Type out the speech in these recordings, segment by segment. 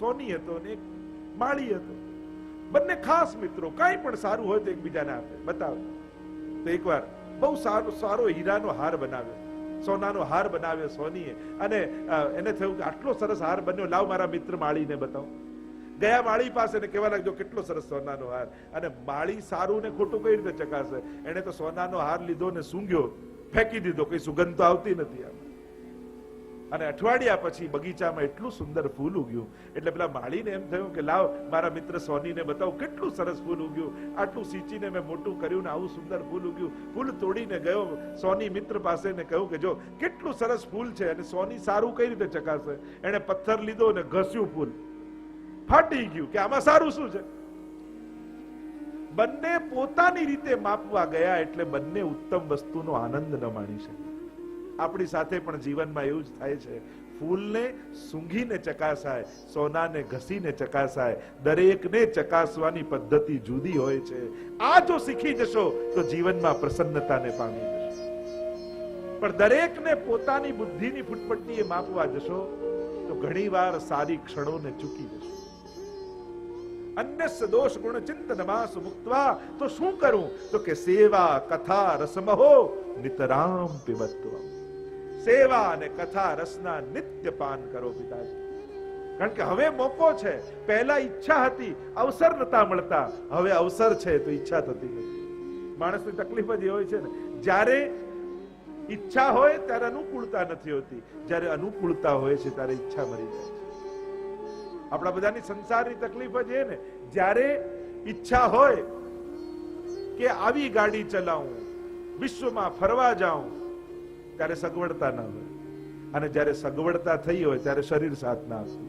સોની હતો ને એક માળી હતો, બંને ખાસ મિત્રો, કાંઈ પણ સારું હોય તો એકબીજાને આપે, બતાવે. તો એકવાર બહુ સારો હીરાનો હાર બનાવ્યો, સોનાનો હાર બનાવ્યો સોનીએ, અને એને થયું કે આટલો સરસ હાર બન્યો, લાવ મારા મિત્ર માળીને બતાવો. ગયા માળી પાસે ને કહેવા લાગ્યો કેટલો સરસ સોનાનો હાર. અને માળી સારું ને ખોટું કઈ રીતે ચકાસે? એને તો સોનાનો હાર લીધો ને સૂંઘ્યો, ફેંકી દીધો, કઈ સુગંધ તો આવતી નથી આમ. અને અઠવાડિયા પછી બગીચામાં એટલું સુંદર ફૂલ ઉગ્યું, એટલે પેલા માળીને એમ થયું કે લાવ મારા મિત્ર સોનીને બતાવું કેટલું સરસ ફૂલ ઉગ્યું, આટલું સિંચીને મેં મોટું કર્યું ને આવું સુંદર ફૂલ ઉગ્યું. ફૂલ તોડીને ગયો સોની મિત્ર પાસે ને કહ્યું કે જો કેટલું સરસ ફૂલ છે. અને સોની સારું કઈ રીતે ચકાસે? એને પથ્થર લીધો ને ઘસ્યું, ફૂલ ફાટી ગયું કે આમાં સારું શું છે. બંને પોતાની રીતે માપવા ગયા, એટલે બંને ઉત્તમ વસ્તુનો આનંદ ન માણી શકે. આપણી સાથે પણ જીવનમાં એવું જ થાય છે. ફૂલને સૂંઘીને ચકાસાય, સોનાને ઘસીને ચકાસાય, દરેકને ચકાસવાની પદ્ધતિ જુદી હોય છે. આ જો શીખી જશો તો જીવનમાં પ્રસન્નતાને પામી જશો. પણ દરેકને પોતાની બુદ્ધિની ફૂટપટ્ટીએ માપવા જશો તો ઘણીવાર સારી ક્ષણોને ચૂકી જશો. અન્યસ્ય દોષ ગુણ ચિંતનમાસ મુક્ત્વા, તો શું કરું? તો કે સેવા કથા રસમહો નિતરામ પિબત્વમ. સેવા અને કથા રસના નિત્ય પાન કરો પિતાજી. કારણ કે હવે મોકો છે. પહેલા ઈચ્છા હતી, અવસર નતા મળતા. હવે અવસર છે તો ઈચ્છા થતી નથી. માણસની તકલીફ જ એ હોય છે ને, જ્યારે ઈચ્છા હોય ત્યારે અનુકૂળતા નથી હોતી, જ્યારે અનુકૂળતા હોય છે ત્યારે ઈચ્છા મરી જાય છે. આપણા બધાની સંસારની તકલીફ જ એ ને, જ્યારે ઈચ્છા હોય કે આવી ગાડી ચલાવું, વિશ્વમાં ફરવા જાઉં, ત્યારે સગવડતા ના હોય. અને જ્યારે સગવડતા થઈ હોય ત્યારે શરીર સાથ ના આપતું,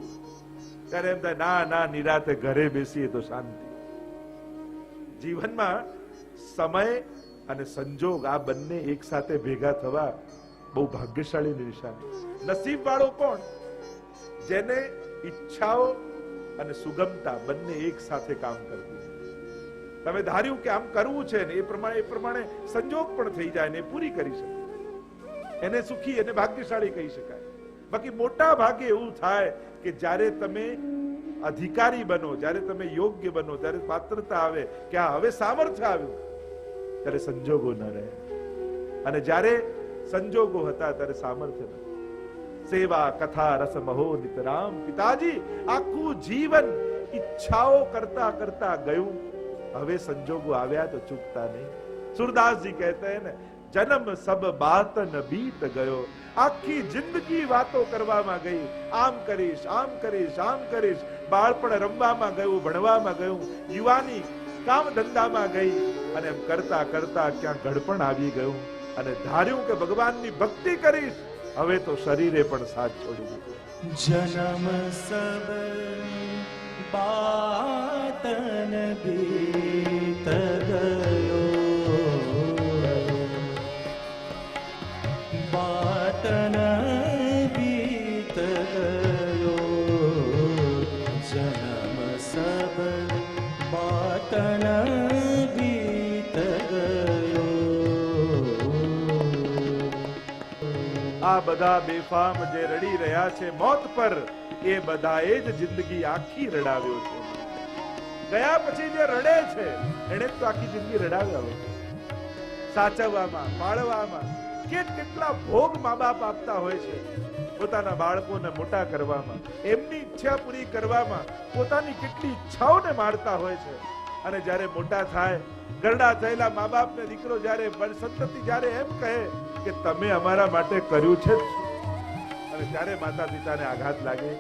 ત્યારે એમ થાય ના ના નિરાતે ઘરે બેસીએ તો શાંતિ. જીવનમાં સમય અને સંજોગ આ બંને એક સાથે ભેગા થવા બહુ ભાગ્યશાળીની નિશાની. નસીબ વાળો કોણ? જેને ઈચ્છાઓ અને સુગમતા બંને એક સાથે કામ કરતી. તમે ધાર્યું કે આમ કરવું છે ને એ પ્રમાણે સંજોગ પણ થઈ જાય ને પૂરી કરી શકે, એને સુખી અને ભાગ્યશાળી કહી શકાય. બાકી મોટા ભાગે એવું થાય કે જ્યારે તમે અધિકારી બનો, જ્યારે તમે યોગ્ય બનો, ત્યારે પાત્રતા આવે કે આ હવે સામર્થ્ય આવ્યું, ત્યારે સંજોગો ન રહે. અને જ્યારે સંજોગો હતા ત્યારે સામર્થ્ય ન. સેવા કથા રસમહો નિતરામ પિતાજી. આખું જીવન ઈચ્છાઓ કરતા કરતા ગયું, હવે સંજોગો આવ્યા તો ચૂકતા નહીં. સુરદાસજી કહેતે હૈ ને, જન્મ સબ બાત ન બીત ગયો. આખી જિંદગી વાતો કરવામાં ગઈ, આમ કરીશ, આમ કરીશ, આમ કરીશ. બાળપણ રમવામાં ગયું, ભણવામાં ગયું, યુવાની કામ ધંધામાં ગઈ, અને એમ કરતા કરતા ક્યાં ઘડપણ આવી ગયું. અને ધાર્યું કે ભગવાનની ભક્તિ કરીશ, હવે તો શરીરે પણ સાથ છોડી દીધો. જન્મ સબ બાત ન બીત ગયો, बात न बीत गयो, जन्म सब बात न बीत गयो. આ બધા બેફામ જે રડી રહ્યા છે મોત પર, એ બધાએ જ જિંદગી આખી રડાવ્યો છે. ગયા પછી જે રડે છે એને તો આખી જિંદગી રડાવ્યા હોય. સાચવવામાં, પાળવામાં કેટલા ભોગ મા બાપ આપતા હોય છે. પોતાના બાળકોને મોટા કરવામાં, એમની ઈચ્છા પૂરી કરવામાં પોતાની કેટલી ઈચ્છાઓને મારતા હોય છે. અને જ્યારે મોટા થાય, ગરડા થયેલા મા બાપને દીકરો જ્યારે સંતતિ જ્યારે એમ કહે કે તમે અમારા માટે કર્યું છે, અને ત્યારે માતા પિતાને આઘાત લાગે.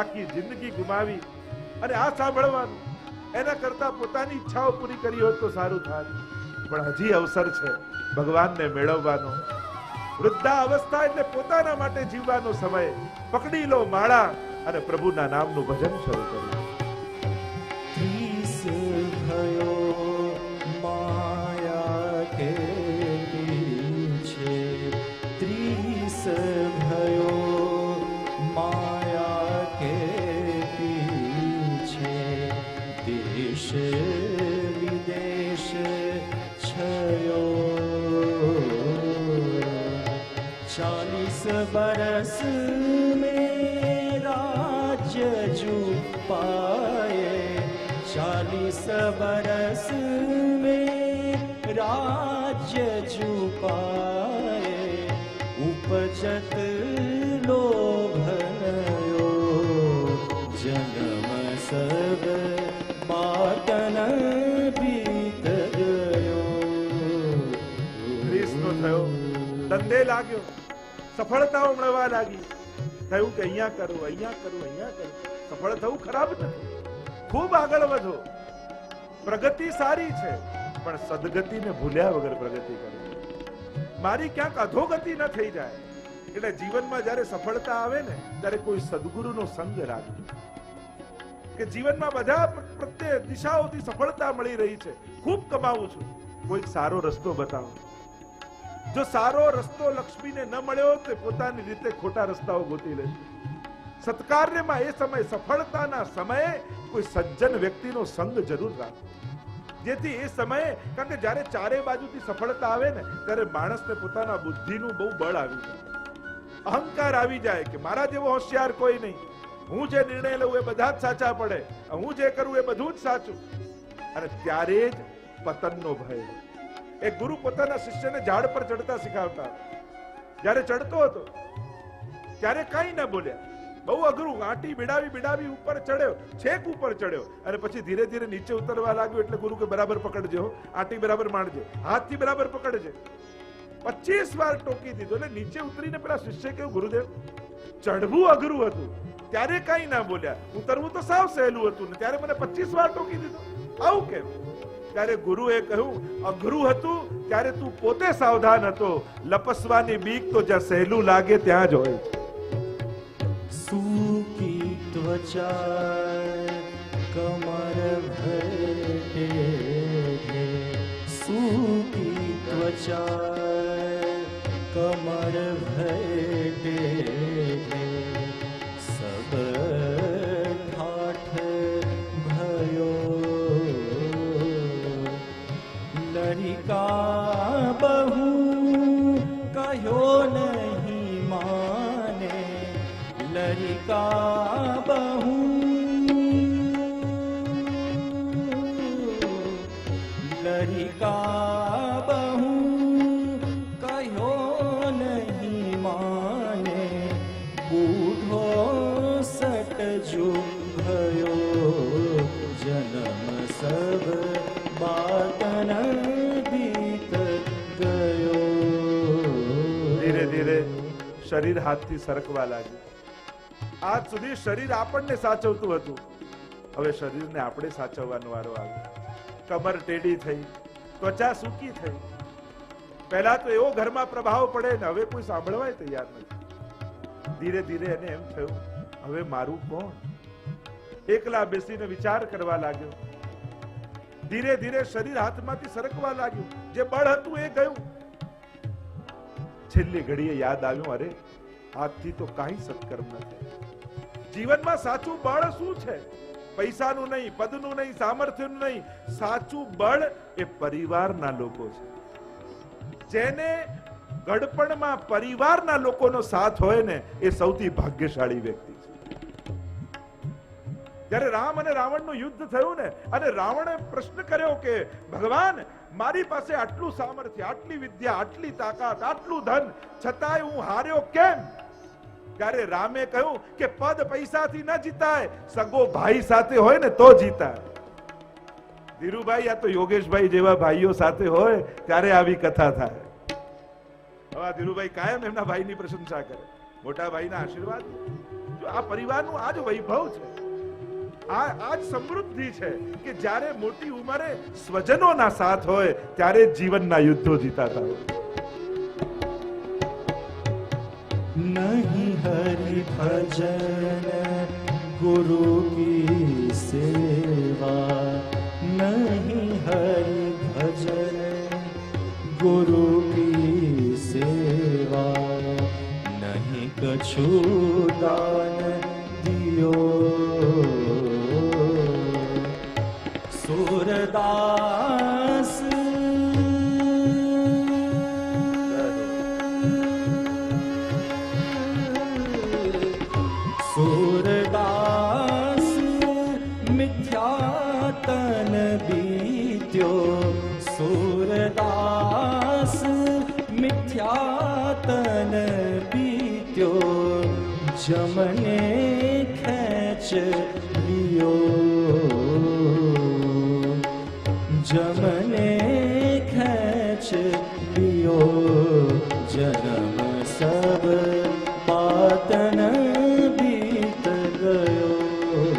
આખી જિંદગી ગુમાવી અને આ સાંભળવાનું, એના કરતા પોતાની ઈચ્છાઓ પૂરી કરી હોત તો સારું થાત. પણ હજી અવસર છે ભગવાનને મેળવવાનો. વૃદ્ધા અવસ્થા એટલે પોતાના માટે જીવવાનો સમય. પકડી લો માળા અને પ્રભુના નામનું ભજન શરૂ કરો. ત્રીસ ભયો માયા કે પીછે, 30 ભયો માયા કે પીછે, દેશ વિદેશ છયો. 40 बरस में राज्य जू पाए, 40 बरस में राज्य जू पाए, उपजत लोभनयो जन्म सब बाटन बीत गयो। ગ્રીસનો થયો, ધંધે લાગ્યો, સફળતાઓ મળવા લાગી, થયું કે અહીંયા કરું, અહીંયા કરું, અહીંયા કરું, સફળ થવું ખરાબ નથી, ખૂબ આગળ વધો, પ્રગતિ સારી છે, પણ સદગતિને ભૂલ્યા વગર પ્રગતિ કરો, મારી ક્યાંક અધોગતિ ન થઈ જાય. એટલે જીવનમાં જ્યારે સફળતા આવે ને ત્યારે કોઈ સદગુરુનો સંગ રાખજો, કે જીવનમાં બધા પ્રત્યે દિશાઓથી સફળતા મળી રહી છે, ખૂબ કમાવું છું, કોઈક સારો રસ્તો બતાવો. જો સારો રસ્તો લક્ષ્મીને ન મળ્યો તો પોતાની રીતે ખોટા રસ્તાઓ ગોતી લેશે. સત્કાર્યમાં એ સમય સફળતાના સમયે કોઈ સજ્જન વ્યક્તિનો સંગ જરૂર રાખો, જેથી એ સમયે, કારણ કે જ્યારે ચારે બાજુથી સફળતા આવે ને ત્યારે માણસને પોતાના બુદ્ધિનું બહુ બળ આવી જાય, અહંકાર આવી જાય કે મારા જેવો હોશિયાર કોઈ નહીં, હું જે નિર્ણય લઉં એ બધા જ સાચા પડે, હું જે કરું એ બધું જ સાચું. અને ત્યારે જ પતનનો ભય. એક ગુરુ પોતાના શિષ્યને ઝાડ પર ચડતા શીખવતા, જ્યારે ચડતો હતો ત્યારે કઈ ન બોલ્યા, બહુ અઘરું, આંટી બિડાવી બિડાવી ઉપર ચડ્યો, છેક ઉપર ચડ્યો, અને પછી ધીરે ધીરે નીચે ઉતરવા લાગ્યો. એટલે ગુરુ કે બરાબર પકડજો, આંટી બરાબર માંડજે, હાથથી બરાબર પકડજે. 25 વાર ટોકી દીધો. એટલે નીચે ઉતરીને પેલા શિષ્ય કહ્યું, ગુરુદેવ ચડવું અઘરું હતું ત્યારે કઈ ના બોલ્યા, ઉતરવું તો સાવ સહેલું હતું ને ત્યારે મને 25 વાર ટોકી દીધો, આવું કેમ? ત્યારે ગુરુએ કહ્યું, અઘરું હતું ત્યારે તું પોતે સાવધાન હતો, લપસવાની બીક તો જ્યાં સહેલું લાગે ત્યાં જ હોય. सूकी त्वचा कमर भटे, सूकी त्वचा कमर भटे, सब ठाठ भयो, लड़िका बहू कहो नहीं माने, लड़िका बहू लड़िका बहू कहो नहीं माने, बूढ़ो सटजू भयो, जन्म सब बाटन बीत गयो. ધીરે ધીરે શરીર હાથથી સરકવા લાગ્યું. આજ સુધી શરીર આપણને સાચવતું હતું, હવે શરીરને આપણે સાચવવાનો વારો આવ્યો. કમર ટેડી થઈ, ત્વચા સૂકી થઈ. પહેલા તો એવો ઘરમાં પ્રભાવ પડે ને હવે કોઈ સાંભળવાય તૈયાર નથી. ધીરે ધીરે એને એમ થયું, હવે મારું કોણ? એકલા બેસીને વિચાર કરવા લાગ્યો. ધીરે ધીરે શરીર હાથમાંથી સરકવા લાગ્યું, જે બળ હતું એ ગયું. છેલ્લી ઘડીએ યાદ આવ્યું, અરે આજથી તો કાંઈ સત્કર્મ નથી. જીવનમાં સાચું બળ શું છે? પૈસાનું નહીં, પદનું નહીં, સામર્થ્યનું નહીં, સાચું બળ એ પરિવારના લોકો છે. જેને ગડપણમાં પરિવારના લોકોનો સાથ હોય ને એ સૌથી ભાગ્યશાળી વ્યક્તિ છે. જ્યારે રામ અને રાવણનું યુદ્ધ થયું ને અને રાવણે પ્રશ્ન કર્યો કે ભગવાન, મારી પાસે આટલું સામર્થ્ય, આટલી વિદ્યા, આટલી તાકાત, આટલું ધન, છતાંય હું હાર્યો કેમ? ત્યારે રામે કહ્યું કે પદ પૈસાથી ન જીતાય, સગો ભાઈ સાથે હોય ને તો જીતાય. ધીરુભાઈ, આ તો યોગેશભાઈ જેવા ભાઈઓ સાથે હોય ત્યારે આવી કથા થાય. હવે ધીરુભાઈ કાયમ એમના ભાઈની પ્રશંસા કરે, મોટા ભાઈના આશીર્વાદ. જો આ પરિવારનું આ જ વૈભવ છે, આ જ સમૃદ્ધિ છે કે જ્યારે મોટી ઉંમરે સ્વજનોના સાથ હોય ત્યારે જીવનના યુદ્ધો જીતાતા હોય. नहीं हरि भजन गुरु की सेवा, नहीं हरि भजन गुरु की सेवा, नहीं कछु दान दियो सूरदास. જમને ખેંચ લિયો, જમને ખેંચ લિયો, જન્મ સબ પાતન બીત ગયો.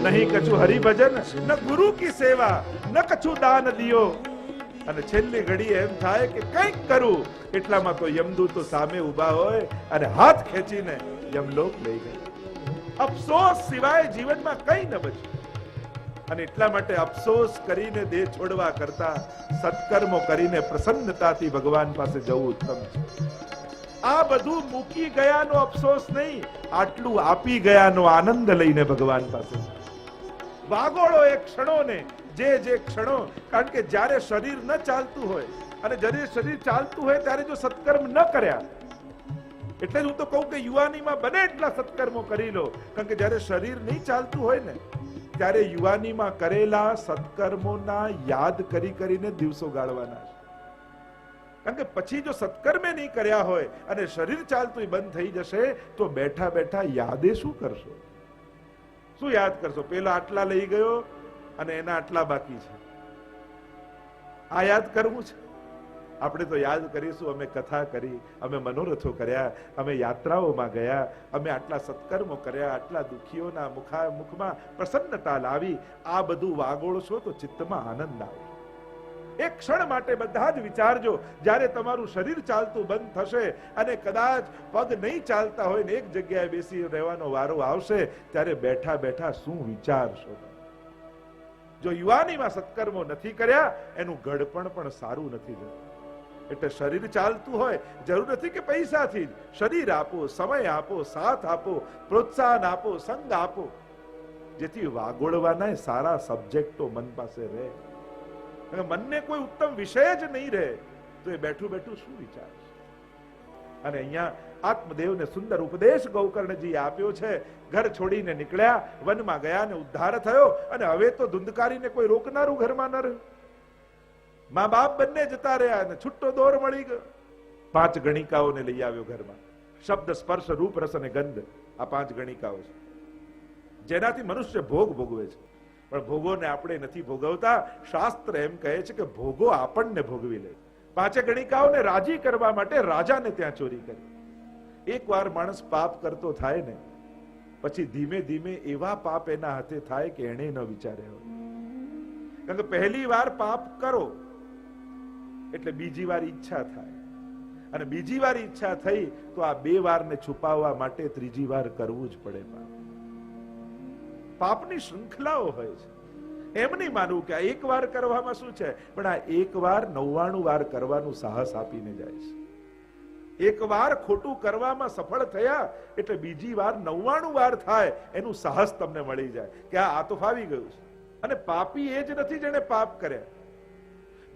નહીં કછું હરિભજન ન ગુરુ કી સેવા ન કછું દાન દિયો. અને છેલ્લી ઘડી એમ થાય કે કંઈક કરું, એટલામાં તો યમદૂતો સામે ઊભા હોય અને હાથ ખેંચીને યમલોક લઈ ગયા. અફસોસ સિવાય જીવનમાં કંઈ ન બચ્યું. અને એટલા માટે અફસોસ કરીને દેહ છોડવા કરતા સત્કર્મો કરીને પ્રસન્નતાથી ભગવાન પાસે જવું ઉત્તમ છે. આ બધું મૂકી ગયાનો અફસોસ નહીં, આટલું આપી ગયાનો આનંદ લઈને ભગવાન પાસે વાગોળો એ ક્ષણોને, જે ક્ષણો. કારણ કે જ્યારે શરીર ન ચાલતું હોય અને જ્યારે શરીર ચાલતું હોય ત્યારે જો સત્કર્મ ન કર્યા, એટલે હું તો કહું કે યુવાનીમાં બને એટલા સત્કર્મો કરી લો. કારણ કે જ્યારે શરીર નહીં ચાલતું હોય ને, ત્યારે યુવાનીમાં કરેલા સત્કર્મોના યાદ કરી કરીને દિવસો ગાળવાના છે. કારણ કે પછી જો સત્કર્મે નહીં કર્યા હોય અને શરીર ચાલતું બંધ થઈ જશે, તો બેઠા બેઠા યાદે શું કરશો? શું યાદ કરશો? પેલા આટલા લઈ ગયો અને એના આટલા બાકી છે, આ યાદ કરવું છે? આપણે તો યાદ કરીશું, અમે કથા કરી, અમે મનોરથો કર્યા, અમે યાત્રાઓમાં ગયા, અમે આટલા સત્કર્મો કર્યા, આટલા દુખીઓના મુખમાં પ્રસન્નતા લાવી. આ બધું વાગોળશો તો ચિત્તમાં આનંદ આવે. એક ક્ષણ માટે બધા જ વિચારજો, જ્યારે તમારું શરીર ચાલતું બંધ થશે અને કદાચ પગ નહીં ચાલતા હોય ને એક જગ્યાએ બેસી રહેવાનો વારો આવશે, ત્યારે બેઠા બેઠા શું વિચારશો? જો યુવાનીમાં સત્કર્મો નથી કર્યા, એનું ગળપણ પણ સારું નથી થતું. એટલે શરીર ચાલતું હોય, જરૂર નથી કે પૈસાથી જ. શરીર આપો, સમય આપો, સાથ આપો, પ્રોત્સાહન આપો, સંગ આપો, જેથી વાગોળવાના સારા સબ્જેક્ટો મન પાસે રહે. મનને કોઈ ઉત્તમ વિષય જ નહીં રહે તો એ બેઠું બેઠું શું વિચારશે? અને અહીંયા આત્મદેવને સુંદર ઉપદેશ ગૌકર્ણજી આપ્યો છે. ઘર છોડીને નીકળ્યા, વનમાં ગયા ને ઉદ્ધાર થયો. અને હવે તો ધુંધકારીને કોઈ રોકનારું ઘરમાં ન રહ્યું. મા બાપ બંને જતા રહ્યા અને છૂટો દોર મળી ગયો. 5 ગણિકાઓને લઈ આવ્યો ઘરમાં. શબ્દ, સ્પર્શ, રૂપ, રસ અને ગંધ, આ 5 ગણિકાઓ છે, જેનાથી મનુષ્ય ભોગ ભોગવે છે. પણ ભોગોને આપણે નથી ભોગવતા. શાસ્ત્ર એમ કહે છે કે ભોગો આપણને ભોગવી લે. 5 ગણિકાઓને રાજી કરવા માટે રાજાને ત્યાં ચોરી કરી. એકવાર માણસ પાપ કરતો થાય ને, પછી ધીમે ધીમે એવા પાપ એના હાથે થાય કે એને ન વિચાર્યા હોય. કારણ કે પહેલી વાર પાપ કરો એટલે બીજી વાર ઈચ્છા થાય, અને બીજી વાર ઈચ્છા થઈ તો આ 2 વારને છુપાવવા માટે ત્રીજી વાર કરવું જ પડે. પાપની શૃંખલાઓ હોય છે. એમ નહીં માનવું કે આ 1 વાર કરવામાં શું છે, પણ આ 1 વાર 99 વાર કરવાનું સાહસ આપીને જાય છે. 1 વાર ખોટું કરવામાં સફળ થયા એટલે બીજી વાર 99 વાર થાય એનું સાહસ તમને મળી જાય કે આ તો ફાવી ગયું છે. અને પાપી એ જ નથી જેને પાપ કર્યા.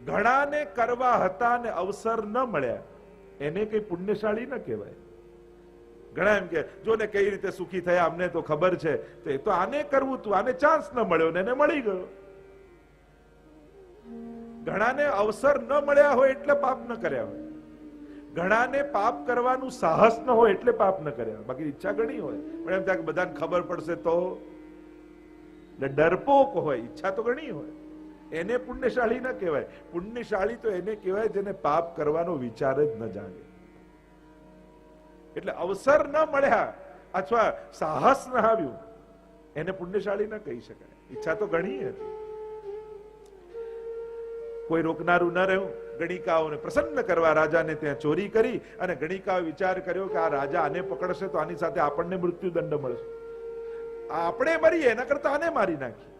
ઘણાને કરવા હતા ને અવસર ન મળ્યા, એને કઈ પુણ્યશાળી ન કહેવાય. ઘણા એમ કે જો ને કઈ રીતે સુખી થયા અમને તો ખબર છે, તો એ તો આને કરવું હતું, આને ચાન્સ ન મળ્યો ને એને મળી ગયો. ઘણાને અવસર ન મળ્યા હોય એટલે પાપ ન કર્યા હોય. ઘણાને પાપ કરવાનું સાહસ ન હોય એટલે પાપ ન કર્યા હોય. બાકી ઈચ્છા ઘણી હોય, પણ એમ થાય કે બધાને ખબર પડશે તો. ડરપોક હોય, ઈચ્છા તો ઘણી હોય, એને પુણ્યશાળી ન કહેવાય. પુણ્યશાળી તો એને કહેવાય જેને પાપ કરવાનો વિચાર જ ન જાગે. એટલે અવસર ન મળ્યા અથવા સાહસ ન આવ્યું એને પુણ્યશાળી ન કહી શકાય. ઈચ્છા તો ઘણી હતી, કોઈ રોકનારું ન રહ્યું. ગણિકાઓને પ્રસન્ન કરવા રાજાને ત્યાં ચોરી કરી, અને ગણિકાઓ વિચાર કર્યો કે આ રાજા આને પકડશે તો આની સાથે આપણને મૃત્યુદંડ મળશે, આપણે મરીએ એના કરતા આને મારી નાખી.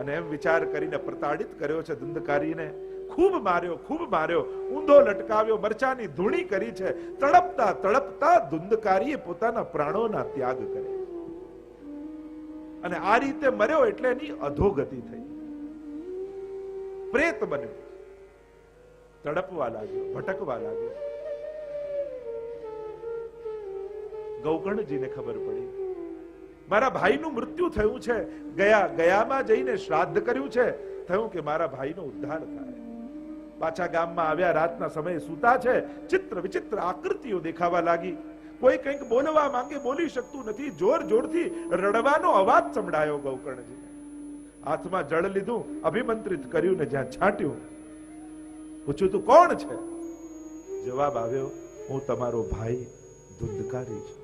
અને એમ વિચાર કરીને પ્રતાડિત કર્યો છે ધુંધકારીને. ખૂબ માર્યો, ઊંધો લટકાવ્યો, મરચાની ધૂણી કરી છે. તડપતા તડપતા ધુંધકારીએ પોતાના પ્રાણોના ત્યાગ કર્યા. અને આ રીતે મર્યો એટલે એની અધોગતિ થઈ. પ્રેત બન્યો, તડપવા લાગ્યો, ભટકવા લાગ્યો. ગૌકર્ણજીને ખબર પડી મારા ભાઈનું મૃત્યુ થયું છે. ગયામાં જઈને શ્રાદ્ધ કર્યું છે. થયું કે મારા ભાઈનો ઉદ્ધાર થાય. પાછા ગામમાં આવ્યા, રાતના સમયે સૂતા છે. ચિત્ર વિચિત્ર આકૃતિઓ દેખાવા લાગી. કોઈ કંઈક બોલવા માંગે બોલી શકતું નથી. જોર જોરથી રડવાનો અવાજ સંભળાયો ગૌકર્ણજીને. હાથમાં જળ લીધું, અભિમંત્રિત કર્યું ને જ્યાં છાંટ્યું. પૂછ્યું તું કોણ છે? જવાબ આવ્યો, હું તમારો ભાઈ ધુંધકારી છું.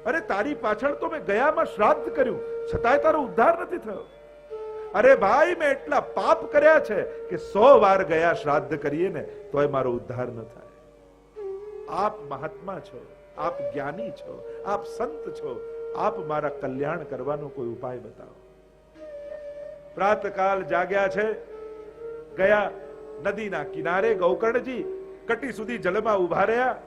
અરે તારી પાછળ તો મેં ગયામાં શ્રાદ્ધ કર્યું, છતાંય તારો ઉદ્ધાર નથી થયો. અરે ભાઈ, મેં એટલા પાપ કર્યા છે કે 100 વાર ગયા શ્રાદ્ધ કરીએ ને તોય મારો ઉદ્ધાર ન થાય. આપ મહાત્મા છો, આપ જ્ઞાની છો, આપ સંત છો, આપ મારા કલ્યાણ કરવાનો કોઈ ઉપાય બતાવો. પ્રાતકાલ જાગ્યા છે, ગયા નદીના કિનારે ગૌકર્ણજી કટી સુધી જલમાં ઉભા રહ્યા.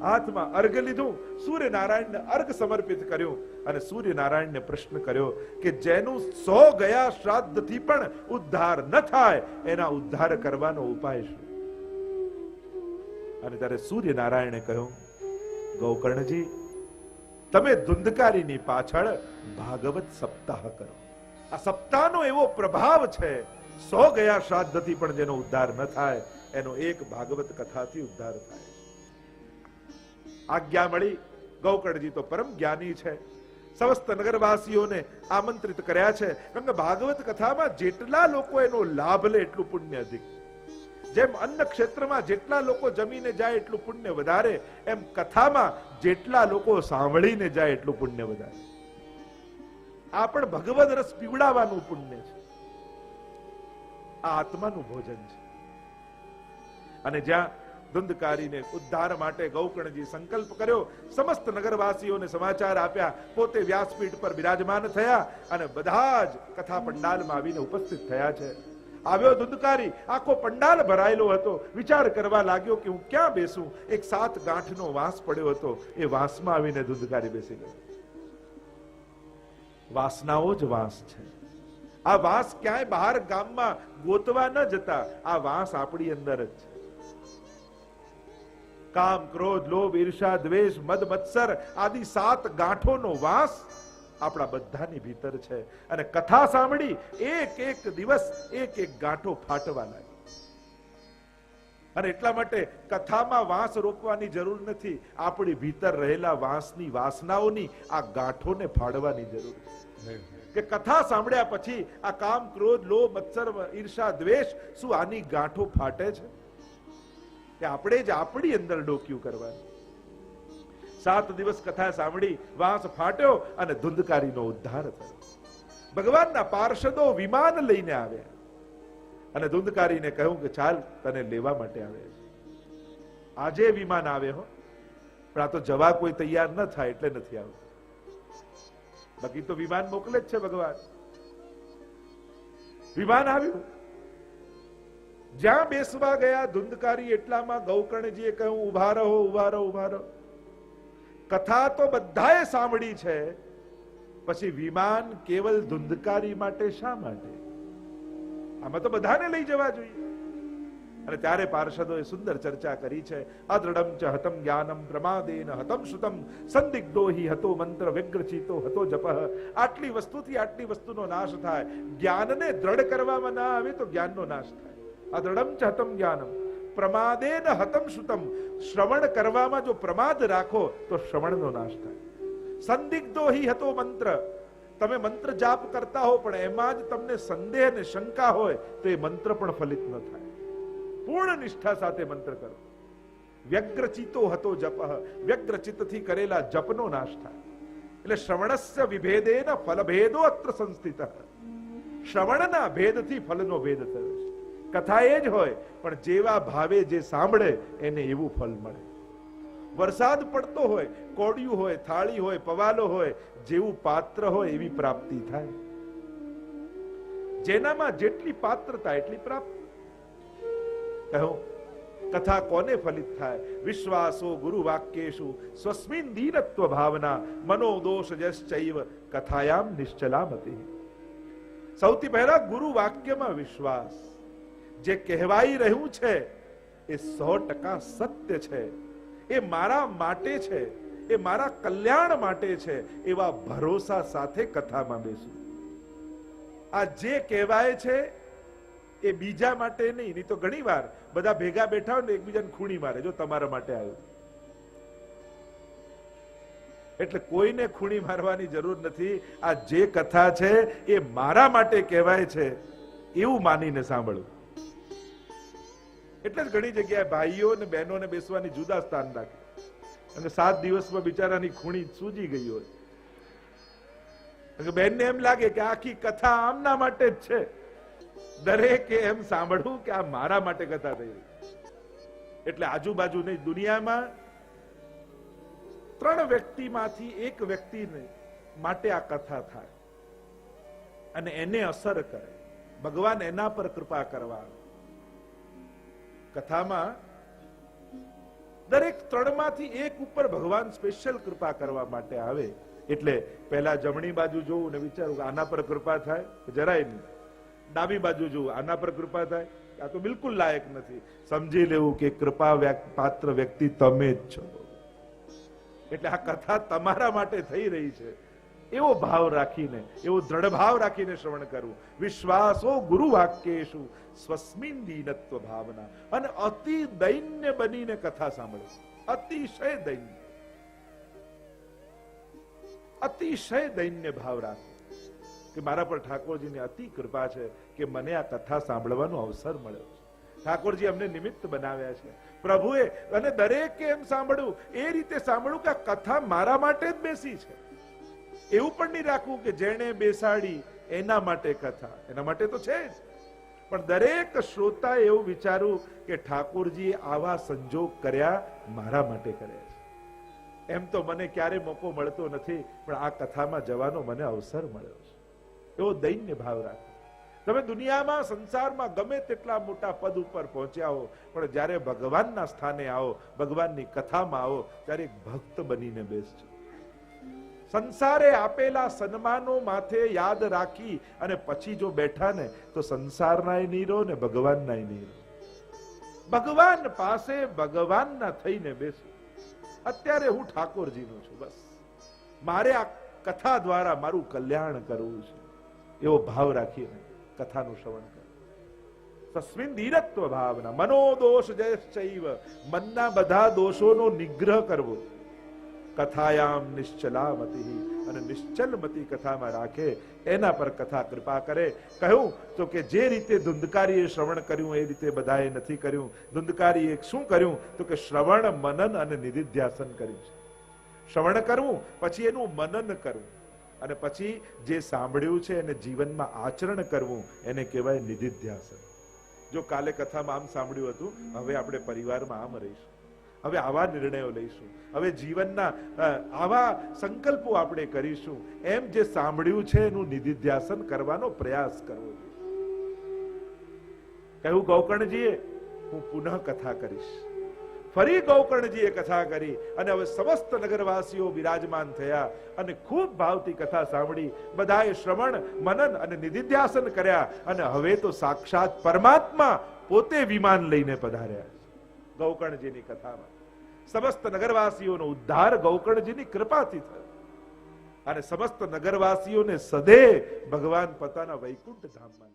હાથમાં અર્ઘ લીધું, સૂર્યનારાયણને અર્ઘ સમર્પિત કર્યું અને સૂર્યનારાયણને પ્રશ્ન કર્યો કે જેનું 100 ગયા શ્રાદ્ધથી પણ ઉદ્ધાર ન થાય એના ઉદ્ધાર કરવાનો ઉપાય શું? અને ત્યારે સૂર્યનારાયણે કહ્યું, ગૌકર્ણજી, તમે ધુંધકારીની પાછળ ભાગવત સપ્તાહ કરો. આ સપ્તાહનો એવો પ્રભાવ છે, 100 ગયા શ્રાદ્ધથી પણ જેનો ઉદ્ધાર ન થાય એનો એક ભાગવત કથાથી ઉદ્ધાર થાય. આજ્ઞા મળી. ગૌકર્ણજી તો પરમ જ્ઞાની છે, સમસ્ત નગરવાસીઓને આમંત્રિત કર્યા છે. કારણ કે ભાગવત કથામાં જેટલા લોકો એનો લાભ લે એટલું પુણ્ય અધિક. જેમ અન્ન ક્ષેત્રમાં જેટલા લોકો જમીને જાય એટલું પુણ્ય વધારે, એમ કથામાં જેટલા લોકો સાંભળીને જાય એટલું પુણ્ય વધારે. આ પણ ભગવદ રસ પીવડાવવાનું પુણ્ય છે. આ આત્માનું ભોજન છે. અને જ્યાં ધુંધકારીને ઉદ્ધાર માટે ગૌકર્ણજી સંકલ્પ કર્યો, સમસ્ત નગરવાસીઓને સમાચાર આપ્યા, પોતે વ્યાસપીઠ પર બિરાજમાન થયા અને બધા જ કથા પંડાલમાં આવીને ઉપસ્થિત થયા છે. આવ્યો ધુંધકારી, આખો પંડાલ ભરાયેલો હતો. વિચાર કરવા લાગ્યો કે હું ક્યાં બેસું. એક 7 ગાંઠનો વાંસ પડ્યો હતો, એ વાંસમાં આવીને ધુંધકારી બેસી ગયો. વાસનાઓ જ વાંસ છે. આ વાંસ ક્યાંય બહાર ગામમાં ગોતવા ન જતા, આ વાંસ આપણી અંદર જ છે. કામ, ક્રોધ, લોભ, ઈર્ષા, દ્વેષ, મદ, મત્સર આદિ 7 ગાંઠોનો વાંસ આપણા બધાની ભીતર છે. અને કથા સાંભળી એક દિવસ એક ગાંઠો ફાટવા લાગી. અને એટલા માટે કથામાં વાંસ રોપવાની જરૂર નથી, આપણી ભીતર રહેલા વાંસની વાસનાઓની આ ગાંઠોને ફાડવાની જરૂર છે. કે કથા સાંભળ્યા પછી આ કામ, ક્રોધ, લોભ, મત્સર, ઈર્ષા, દ્વેષ શું આની ગાંઠો ફાટે છે? કે આપણે જ આપણી અંદર ડોક્યું કરવાનું. 7 દિવસ કથા સાંભળી, વાંસ ફાટ્યો અને ધુંધકારીનો ઉદ્ધાર થયો. ભગવાનના પાર્ષદો વિમાન લઈને આવ્યા અને ધુંધકારીને કહ્યું કે ચાલ, તને લેવા માટે આવે છે. આજે વિમાન આવે હો, પણ આ તો જવા કોઈ તૈયાર ન થાય એટલે નથી આવતું. બાકી તો વિમાન મોકલે જ છે ભગવાન. વિમાન આવ્યું. જ્યાં બેસવા ગયા ધુંધકારી એટલામાં ગૌકર્ણજીએ કહ્યું, ઉભા રહો, ઉભા રહો, ઉભા રહો. કથા તો બધાએ સાંભળી છે, પછી વિમાન કેવલ ધુંધકારી માટે શા માટે? આમાં તો બધાને લઈ જવા જોઈએ. અને ત્યારે પાર્ષદોએ સુંદર ચર્ચા કરી છે. અદૃઢમ ચ હતમ જ્ઞાનમ પ્રમાદેન હતમ શ્રુતમ સંદિગ્ધો હિ હતો મંત્ર વ્યગ્રચિતો હતો જપઃ. આટલી વસ્તુથી આટલી વસ્તુનો નાશ થાય. જ્ઞાનને દ્રઢ કરવામાં ના આવે તો જ્ઞાનનો નાશ થાય. અદૃઢમ ચ હતમ જ્ઞાનમ પ્રમાદેન હતમ શ્રુતમ. શ્રવણ કરવામાં જો પ્રમાદ રાખો તો શ્રવણનો નાશ થાય. સંદિગ્ધો હિ હતો મંત્ર. તમે મંત્ર જાપ કરતા હો પણ એમાં જ તમને સંદેહ અને શંકા હોય તો એ મંત્ર પણ ફલિત ન થાય. પૂર્ણ નિષ્ઠા સાથે મંત્ર કરો. વ્યગ્રચિતો હતો જપઃ. વ્યગ્રચિતથી કરેલા જપનો નાશ થાય. એટલે શ્રવણસ્ય વિભેદેન ફલભેદો અત્ર સંસ્થિતઃ. શ્રવણના ભેદથી ફલનો ભેદ થયો છે. કથા એ જ હોય પણ જેવા ભાવે જે સાંભળે એને એવું ફલ મળે. વરસાદ પડતો હોય, કોડિયું હોય, થાળી હોય, પવાલો હોય, જેવું પાત્ર હોય એવી પ્રાપ્તિ થાય. જેનામાં જેટલી પાત્રતા એટલી પ્રાપ્તિ. કહો કથા કોને ફલિત થાય? વિશ્વાસો ગુરુ વાક્યેષુ સ્વસ્મિન દીનત્વ ભાવના મનોદોષ જશ્ચૈવ કથાયામ નિશ્ચલામતિ. સૌથી પહેલા ગુરુ વાક્યમાં વિશ્વાસ. જે કહેવાઈ રહ્યું છે એ 100% સત્ય છે, એ મારા માટે છે, એ મારા કલ્યાણ માટે છે, એવા ભરોસા સાથે કથામાં બેસું. આ જે કહેવાય છે એ બીજા માટે નહીં. નહીં તો ઘણી વાર બધા ભેગા બેઠા હોય ને એકબીજાને ખૂણી મારે, જો તમારા માટે આવ્યું. એટલે કોઈને ખૂણી મારવાની જરૂર નથી. આ જે કથા છે એ મારા માટે કહેવાય છે એવું માનીને સાંભળવું. એટલે જ ઘણી જગ્યાએ ભાઈઓ અને બહેનોને બેસવાની જુદા સ્થાન રાખે, અને 7 દિવસમાં બિચારાની ખૂણી સૂજી ગઈ હોય. બેનને એમ લાગે કે આખી કથા આમના માટે જ છે. દરેકે એમ સાંભળવું કે આ મારા માટે કથા થઈ રહી. એટલે આજુબાજુ નહીં, દુનિયામાં 3 વ્યક્તિમાંથી એક વ્યક્તિને માટે આ કથા થાય અને એને અસર કરે. ભગવાન એના પર કૃપા કરવા. કથામાં દરેક 3 માંથી એક ઉપર ભગવાન સ્પેશિયલ કૃપા કરવા માટે આવે. એટલે પહેલા જમણી બાજુ જોવું ને વિચારું કે આના પર કૃપા થાય, જરાય નહીં. ડાબી બાજુ જોવું, આના પર કૃપા થાય, આ તો બિલકુલ લાયક નથી. સમજી લેવું કે કૃપા પાત્ર વ્યક્તિ તમે જ છો. એટલે આ કથા તમારા માટે થઈ રહી છે એવો ભાવ રાખીને, એવો દ્રઢ ભાવ રાખીને શ્રવણ કરવું. વિશ્વાસો ગુરુ વાક્યેષુ સ્વસ્મિન દીનત્વ ભાવના. અને અતિ દૈન્ય બનીને કથા સાંભળવી. અતિશય દૈન્ય, અતિશય દૈન્ય ભાવ રાખો કે મારા પર ઠાકોરજીની અતિ કૃપા છે કે મને આ કથા સાંભળવાનો અવસર મળ્યો છે. ઠાકોરજી અમને નિમિત્ત બનાવ્યા છે પ્રભુએ. અને દરેકે એમ સાંભળવું, એ રીતે સાંભળવું કે આ કથા મારા માટે જ બેસી છે. એવું પણ નહીં રાખવું કે જેણે બેસાડી એના માટે કથા, એના માટે તો છે જ, પણ દરેક શ્રોતા એવું વિચારવું કે ઠાકોરજીએ આવા સંજોગ કર્યા મારા માટે કર્યા છે. એમ તો મને ક્યારે મોકો મળતો નથી, પણ આ કથામાં જવાનો મને અવસર મળ્યો છે. એવો દૈન્ય ભાવ રાખો. તમે દુનિયામાં, સંસારમાં ગમે તેટલા મોટા પદ ઉપર પહોંચ્યા હો, પણ જ્યારે ભગવાનના સ્થાને આવો, ભગવાનની કથામાં આવો, ત્યારે એક ભક્ત બનીને બેસજો. સંસારે આપેલા સન્માનો માથે યાદ રાખી અને પછી જો બેઠા ને તો સંસારનાય નહીં રહો ને ભગવાનનાય નહીં રહો. ભગવાન પાસે ભગવાનના થઈને બેસો. અત્યારે હું ઠાકોરજીનું છું, બસ મારે આ કથા દ્વારા મારું કલ્યાણ કરવું છે. એવો ભાવ રાખીને કથાનું શ્રવણ કરો. તસ્મિન દીનત્વ ભાવના. મનોદોષ જયશ્ચૈવ. મનના બધા દોષોનો નિગ્રહ કરવો. કથાયામ નિશ્ચલામતિ. અને નિશ્ચલમતી કથામાં રાખે, એના પર કથા કૃપા કરે. કહ્યું તો કે જે રીતે ધુંધકારીએ શ્રવણ કર્યું એ રીતે બધાએ નથી કર્યું. ધુંધકારીએ શું કર્યું તો કે શ્રવણ, મનન અને નિધિધ્યાસન કર્યું છે. શ્રવણ કરવું, પછી એનું મનન કરવું, અને પછી જે સાંભળ્યું છે એને જીવનમાં આચરણ કરવું, એને કહેવાય નિધિધ્યાસન. જો કાલે કથામાં આમ સાંભળ્યું હતું, હવે આપણે પરિવારમાં આમ રહીશું, હવે આવા નિર્ણયો લઈશું, હવે જીવનના આવા સંકલ્પો આપણે કરીશું, એમ જે સાંભળ્યું છે એનું નિધિધ્યાસન કરવાનો પ્રયાસ કરવો જોઈએ. કહ્યું ગૌકર્ણજીએ, હું પુનઃ કથા કરીશ. ફરી ગૌકર્ણજીએ કથા કરી અને હવે સમસ્ત નગરવાસીઓ બિરાજમાન થયા અને ખૂબ ભાવથી કથા સાંભળી. બધાએ શ્રવણ, મનન અને નિધિધ્યાસન કર્યા અને હવે તો સાક્ષાત પરમાત્મા પોતે વિમાન લઈને પધાર્યા. ગૌકર્ણજીની કથામાં સમસ્ત નગરવાસીઓનો ઉદ્ધાર ગૌકર્ણજીની કૃપાથી થયો અને સમસ્ત નગરવાસીઓને સદે ભગવાન પોતાના વૈકુંઠ ધામમાં